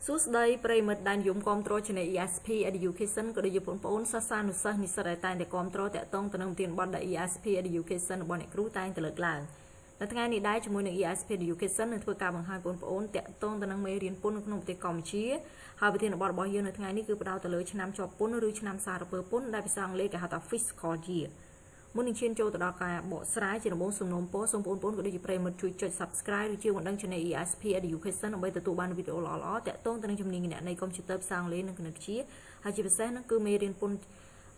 សួស្តីប្រិយមិត្តដែលនិយមគាំទ្រ Channel ESP Education ក៏ដូចជាបងប្អូនសិស្សានុសិស្សនិស្សិតដែលតែងតែគាំទ្រតាក់ទងទៅនឹងប្រធានបទដែល ESP Education របស់អ្នកគ្រូតែងតែលើកឡើងនៅថ្ងៃនេះដែរជាមួយនឹង ESP Education នឹងធ្វើការបង្ហាញបងប្អូនតាក់ទងទៅនឹងមេរៀនពន្ធនៅក្នុងប្រទេសកម្ពុជាហើយប្រធានបទរបស់យើងនៅថ្ងៃនេះគឺផ្ដោតទៅលើឆ្នាំជាប់ពន្ធឬឆ្នាំសារពើពន្ធដែលភាសាអង់គ្លេសគេហៅថា Fiscal year មុននឹងឈានចូលទៅដល់ការបកស្រាយជាដំបូងសំណូមពរសូមបងប្អូនក៏ដូចជាប្រិយមិត្តជួយចុច Subscribe ឬជាបណ្ដឹង Channel ESP Education ដើម្បីទទួលបានវីដេអូល្អៗតាក់ទងទៅនឹងជំនាញគណនេយ្យកុំព្យូទ័រភាសាអង់គ្លេសនិងគណិតវិទ្យាហើយជាពិសេសនោះគឺមេរៀនពន្ធ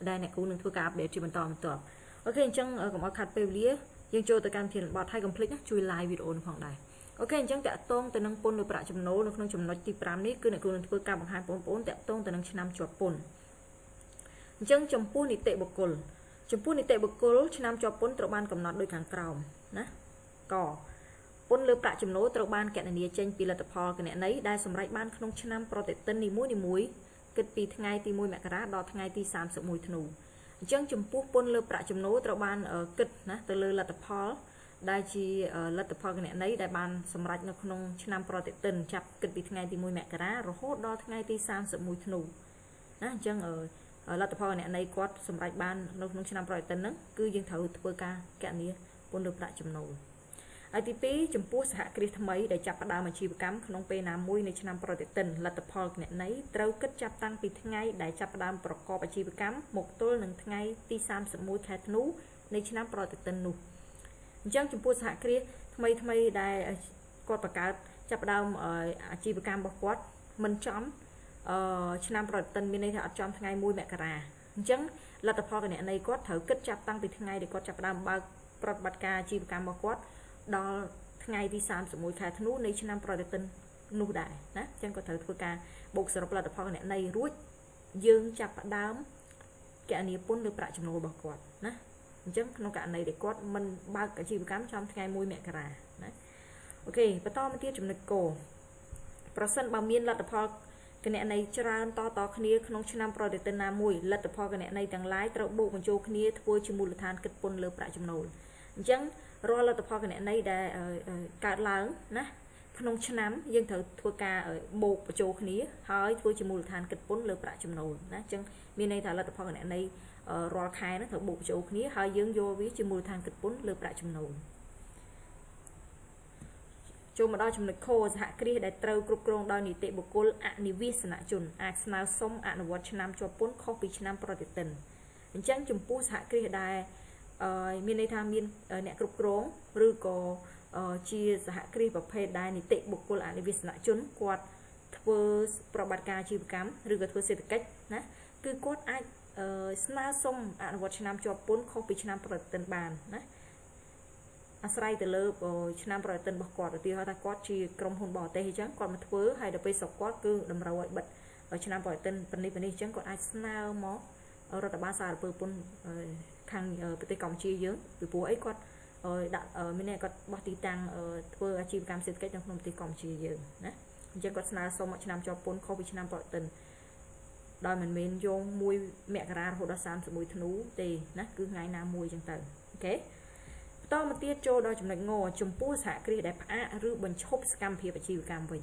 ដែលអ្នកគ្រូនឹងធ្វើការអាប់ដេតជាបន្តបន្ទាប់អូខេអញ្ចឹងកុំឲ្យខាត់ពេលវេលាយើងចូលទៅកាន់ធានបទហើយកុំភ្លេចណាជួយ Like វីដេអូនេះផងដែរអូខេអញ្ចឹងតាក់ទងទៅនឹងពន្ធលើប្រាក់ចំណូលនៅក្នុងចំណុចទី5នេះគឺអ្នកគ្រូនឹងធ្វើការបង្ហាញបងប្អូនតាក់ទងទៅនឹងឆ្នាំជាប់ពន្ធអញ្ចឹងចំពោះនីតិបុគ្គលឆ្នាំជាប់ពន្ធត្រូវបានកំណត់ដោយខាងក្រោមណាកពន្ធលើប្រាក់ចំណូលត្រូវបានគណនាចេញពីលទ្ធផលគណនេយ្យដែលសម្រេចបានក្នុងឆ្នាំប្រតិទិននីមួយៗគិតពីថ្ងៃទី1មករាដល់ថ្ងៃទី31ធ្នូអញ្ចឹងចំពោះពន្ធលើប្រាក់ចំណូលត្រូវបានគិតណាទៅលើលទ្ធផលដែលជាលទ្ធផលគណនេយ្យដែលបានសម្រេចនៅក្នុងឆ្នាំប្រតិទិនចាប់គិតពីថ្ងៃទី1មករារហូតដល់ថ្ងៃទី31ធ្នូណាអញ្ចឹងលទ្ធផលអ្នកណៃគាត់សម្រេចបាននៅក្នុងឆ្នាំប្រតិទិនហ្នឹងគឺយើងត្រូវធ្វើការគណនាពន្ធលើប្រាក់ចំណូលហើយទី2ចំពោះសហគ្រាសថ្មីដែលចាប់ផ្ដើមអាជីវកម្មក្នុងពេលណាមួយនៃឆ្នាំប្រតិទិនលទ្ធផលគណនេយ្យត្រូវគិតចាប់តាំងពីថ្ងៃដែលចាប់ផ្ដើមប្រកបអាជីវកម្មមកទល់នឹងថ្ងៃទី31ខែធ្នូនៃឆ្នាំប្រតិទិននោះអញ្ចឹងចំពោះសហគ្រាសថ្មីដែលគាត់បង្កើតចាប់ផ្ដើមអាជីវកម្មរបស់គាត់មិនចំឆ្នាំប្រតិទិនមានន័យថាអត់ចំថ្ងៃ1មករាអញ្ចឹងលទ្ធផលគណនេយ្យគាត់ត្រូវគិតចាប់តាំងពីថ្ងៃដែលគាត់ចាប់ផ្ដើមបើកប្រតិបត្តិការអាជីវកម្មរបស់គាត់ដល់ថ្ងៃទី31ខែធ្នូនៃឆ្នាំប្រតិទិននោះដែរណាអញ្ចឹងគាត់ត្រូវធ្វើការបូកសរុបលទ្ធផលគណនេយ្យរួចយើងចាប់ផ្ដើមគណនាពន្ធលើប្រាក់ចំណូលរបស់គាត់ណាអញ្ចឹងក្នុងករណីដែលគាត់មិនបើកអាជីវកម្មចំថ្ងៃ1មករាណាអូខេបន្តមកទៀតចំណុចគោប្រសិនបើមានលទ្ធផលគណនេយ្យច្រើនតគ្នាក្នុងឆ្នាំប្រតិទិនណាមួយលទ្ធផលគណនេយ្យទាំងឡាយត្រូវបូកបញ្ចូលគ្នាធ្វើជាមូលដ្ឋានគិតពន្ធលើប្រាក់ចំណូលអញ្ចឹងរាល់លទ្ធផលគណនេយ្យដែលកើតឡើងណាក្នុងឆ្នាំយើងត្រូវធ្វើការបូកបញ្ចូលគ្នាហើយធ្វើជាមូលដ្ឋានគិតពន្ធលើប្រាក់ចំណូលណាអញ្ចឹងមានន័យថាលទ្ធផលគណនេយ្យរាល់ខែហ្នឹងត្រូវបូកបញ្ចូលគ្នាហើយយើងយកវាជាមូលដ្ឋានគិតពន្ធលើប្រាក់ចំណូលចូលមកដល់ចំណុចខសហគ្រាសដែលត្រូវគ្រប់គ្រងដោយនីតិបុគ្គលអនិវាសនជនអាចស្នើសុំអនុវត្តឆ្នាំជាប់ពន្ធខុសពីឆ្នាំប្រតិទិនអញ្ចឹងចំពោះសហគ្រាសដែលមានន័យថាមានអ្នកគ្រប់គ្រងឬក៏ជាសហគ្រាសប្រភេទដែលនីតិបុគ្គលអនិវាសនជនគាត់ធ្វើប្រតិបត្តិការអាជីវកម្មឬក៏ធ្វើសេដ្ឋកិច្ចណាគឺគាត់អាចស្នើសុំអនុវត្តឆ្នាំជាប់ពន្ធខុសពីឆ្នាំប្រតិទិនបានណាអាស្រ័យទៅលើឆ្នាំប្រតិទិនរបស់គាត់ឧទាហរណ៍ថាគាត់ជាក្រុមហ៊ុនបរទេសអញ្ចឹងគាត់មកធ្វើហើយដល់ពេលស្រុកគាត់គឺតម្រូវឲ្យបិទឆ្នាំប្រតិទិនប៉ុណ្នេះអញ្ចឹងគាត់អាចស្នើមករដ្ឋបាលសារពើពន្ធខាងប្រទេសកម្ពុជាយើងពីព្រោះអីគាត់ដាក់មានន័យគាត់បោះទីតាំងធ្វើអាជីវកម្មសេដ្ឋកិច្ចនៅក្នុងប្រទេសកម្ពុជាយើងណាអញ្ចឹងគាត់ស្នើសុំឆ្នាំជាប់ពន្ធខុសពីឆ្នាំប្រតិទិនដោយមិនមែនយក1មករារហូតដល់31ធ្នូទេណាគឺថ្ងៃណាមួយអញ្ចឹងទៅអូខេបន្តមកទៀតចូលដល់ចំណុចងចំពោះសហគ្រាសដែលផ្អាកឬបញ្ឈប់សកម្មភាពអាជីវកម្មវិញ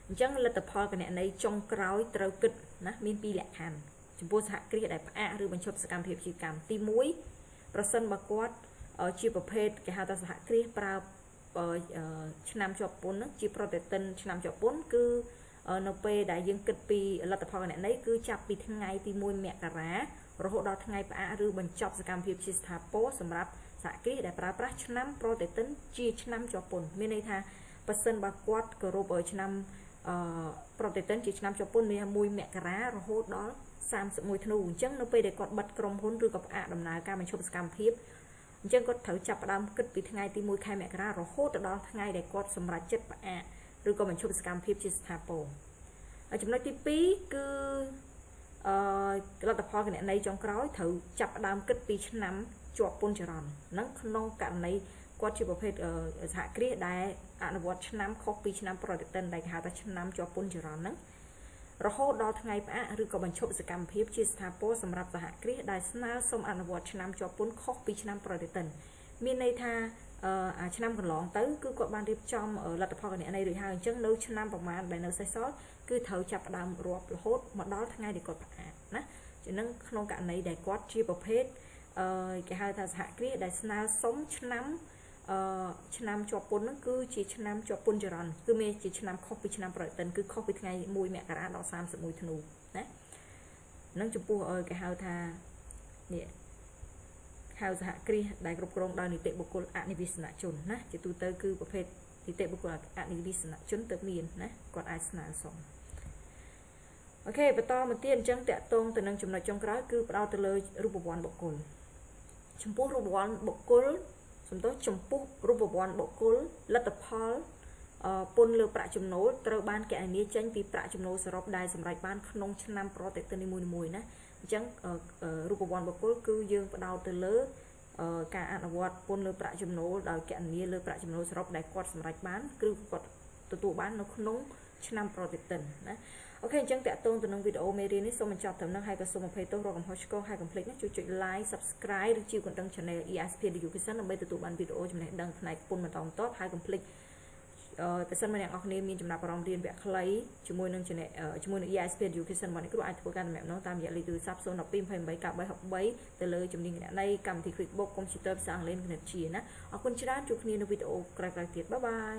អញ្ចឹងលទ្ធផលគណនេយ្យចុងក្រោយត្រូវគិតណាមាន2លក្ខខណ្ឌចំពោះសហគ្រាសដែលផ្អាកឬបញ្ឈប់សកម្មភាពអាជីវកម្មទី1ប្រសិនបើគាត់ជាប្រភេទគេហៅថាសហគ្រាសប្រើឆ្នាំជាប់ពន្ធជាប្រតិទិនឆ្នាំជាប់ពន្ធគឺនៅពេលដែលយើងគិតពីលទ្ធផលគណនេយ្យគឺចាប់ពីថ្ងៃទី1មករារហូតដល់ថ្ងៃផ្អាកឬបញ្ចប់សកម្មភាពជាស្ថាពរសម្រាប់សហគ្រាសដែលប្រើប្រាស់ឆ្នាំប្រតិទិនជាឆ្នាំជាប់ពន្ធមានន័យថាប៉ះសិនបើគាត់គោរពឆ្នាំប្រតិទិនជាឆ្នាំជាប់ពន្ធមាន1មករារហូតដល់31ធ្នូអញ្ចឹងនៅពេលដែលគាត់បិទក្រុមហ៊ុនឬក៏ផ្អាកដំណើរការបញ្ឈប់សកម្មភាពអញ្ចឹងគាត់ត្រូវចាប់ផ្ដើមគិតពីថ្ងៃទី1ខែមករារហូតដល់ថ្ងៃដែលគាត់សម្រេចចិត្តផ្អាកឬក៏បញ្ឈប់សកម្មភាពជាស្ថាពរហើយចំណុចទី2គឺលទ្ធផលគណនេយ្យចុងក្រោយត្រូវចាប់ផ្ដើមគិតពីឆ្នាំជាប់ពន្ធចរន្តហ្នឹងក្នុងករណីគាត់ជាប្រភេទសហគ្រាសដែលអនុវត្តឆ្នាំខុសពីឆ្នាំប្រតិទិនដែលគេហៅថាឆ្នាំជាប់ពន្ធចរន្តហ្នឹងរហូតដល់ថ្ងៃផ្អាកឬក៏បញ្ឈប់សកម្មភាពជាស្ថាពរសម្រាប់សហគ្រាសដែលស្នើសុំអនុវត្តឆ្នាំជាប់ពន្ធខុសពីឆ្នាំប្រតិទិនមានន័យថា ឆ្នាំកន្លងទៅគឺគាត់បានរៀបចំលទ្ធផលគណនេយ្យរួចហើយអញ្ចឹងនៅឆ្នាំប្រមាណដែលនៅសេសសល់គឺត្រូវចាប់ផ្ដើមរាប់រហូតមកដល់ថ្ងៃដែលគាត់ផ្អាកណាជានឹងក្នុងករណីដែលគាត់ជាប្រភេទគេហៅថាសហគ្រាសដែលស្នើសុំឆ្នាំជាប់ពន្ធហ្នឹងគឺជាឆ្នាំជាប់ពន្ធចរន្តគឺមានជាឆ្នាំខុសពីឆ្នាំប្រតិទិនគឺខុសពីថ្ងៃ1មករាដល់31ធ្នូណានឹងចំពោះគេហៅថានេះហៅសហគ្រាសដែលគ្រប់គ្រងដោយនីតិបុគ្គលអនិវាសនជនណាជាទូទៅគឺប្រភេទនីតិបុគ្គលអនិវាសនជនទៅមានណាគាត់អាចស្នើសុំអូខេបន្តមកទៀតអញ្ចឹងតកតងទៅនឹងចំណុចចុងក្រោយគឺផ្ដោតទៅលើរូបវ័ន្តបុគ្គលចំពោះរូបវ័ន្តបុគ្គលចំពោះរូបវ័ន្តបុគ្គលលទ្ធផលពន្ធលើប្រាក់ចំណូលត្រូវបានគណនាចេញពីប្រាក់ចំណូលសរុបដែលសម្រេចបានក្នុងឆ្នាំប្រតិទិននីមួយៗណាអញ្ចឹងរូបវ័ន្តបុគ្គលគឺយើងផ្ដោតទៅលើការអនុវត្តពន្ធលើប្រាក់ចំណូលដោយគណនាលើប្រាក់ចំណូលសរុបដែលគាត់សម្រេចបានគឺគាត់ទទួលបាននៅក្នុងឆ្នាំប្រតិទិនណាអូខេអញ្ចឹងតកតងទៅនឹងវីដេអូមេរៀននេះសូមបញ្ចប់ត្រឹមហ្នឹងហើយក៏សូមអភ័យទោសរកកំហុសឆ្គងហើយកុំភ្លេចណាជួយចុច like subscribe ឬជាកណ្ដឹង channel ESP Education ដើម្បីទទួលបានវីដេអូចំណេះដឹងផ្នែកពន្ធបន្តបន្ទាប់ហើយកុំភ្លេចប្រសិនបើអ្នកនរគ្នាមានចំណាប់អារម្មណ៍រៀនវគ្គខ្លីជាមួយនឹង ESP Education របស់អ្នកគ្រូអាចធ្វើការទំនាក់ទំនងតាមរយៈលេខទូរស័ព្ទ012 28 93 ទៅលើជំនាញគណនេយ្យកម្មវិធី QuickBooks កុំព្យូទ័រភាសាអង់គ្លេសគណិតវិទ្យាណាអរគុណច្រើនជួបគ្នានៅវីដេអូក្រោយៗទៀតបាយបាយ